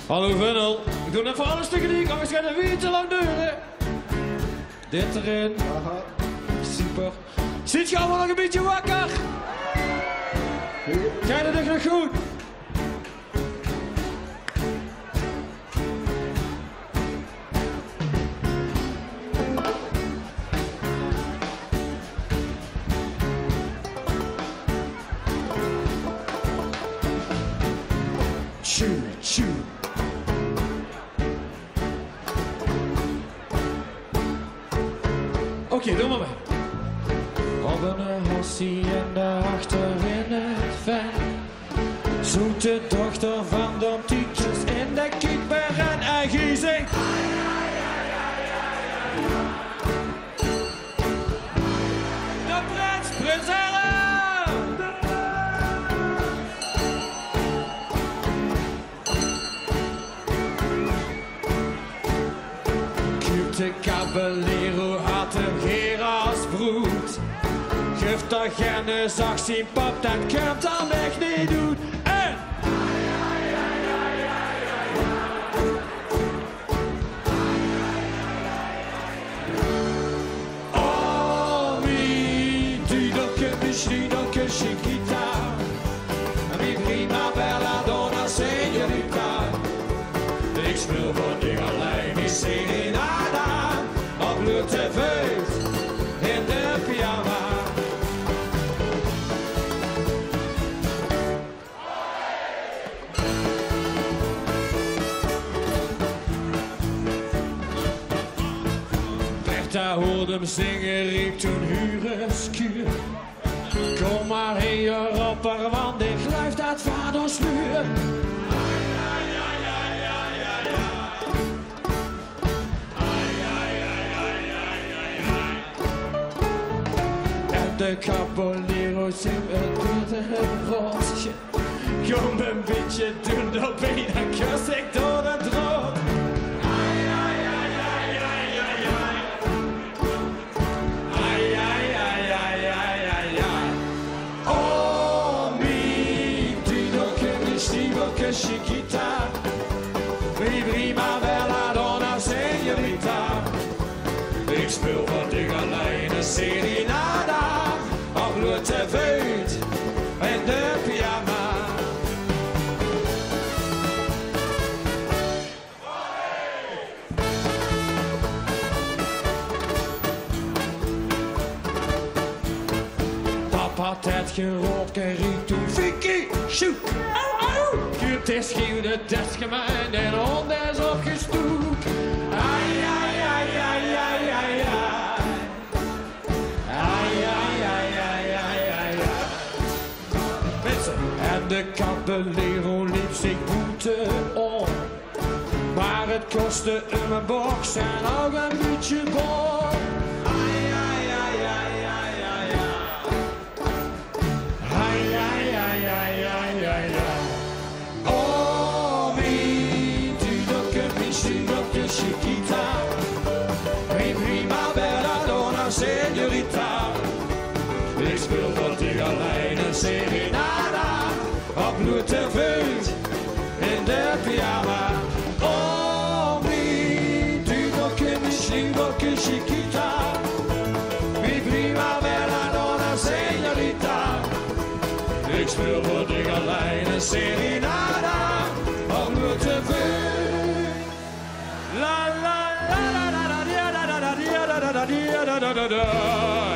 Hallo Funnel, ik doe net voor alle stukken die ik anders ga wie te lang duren. Dit erin. Aha. Super. Zit je allemaal nog een beetje wakker? Ga je nog goed? Tjoe. Oké, doe maar mee. Op een hossie en daarachter in het ven. Zoete dochter van de tietjes in de kiekber en eigen zingt. De prins, prinsessen! De caballero had een geer als broed. Geef dat gerne zag zien pap, dat kunt dan echt niet doen. En oh, mi didoke chiquita, mi prima bella donna señorita. Ik speel voor die alleen, die serenada. Te veut in de pyjama. Bertha hoorde hem zingen, riep toen huurskuur. Kom maar in je rapper, want ik luif dat vaders muur. De caballero's in het roodje. Kom een beetje doen, dan ben je een kus ik door het rood. Oh, mi didoke chiquita, mi prima bella donna señorita. Ik speel voor dich alleen een serenada. Te veut in de pyjama. Papa had het gerookt en riep toen Vicky, shoot! Het is schreeuwde, dat is gemeen en de hond is opgestoekt. Ai, ai, ai, ai, ai, ai, ai. De caballero liep zich boete om. Maar het kostte hem een box en ook een beetje bom. Ai, ai, ai, ai, ai, ai, ai. Ai, ai, ai, ai, ai, ai. Oh, mi didoke chiquita, mi prima bella donna señorita. Ik speel voor dich alleen een serenada. Op te veut in de pyjama. Oh, mi didoke chiquita, mi prima bella donna señorita. Ik speel voor dich alleen een serenada. Op te veut. La la la la la la la la la la la la la la la.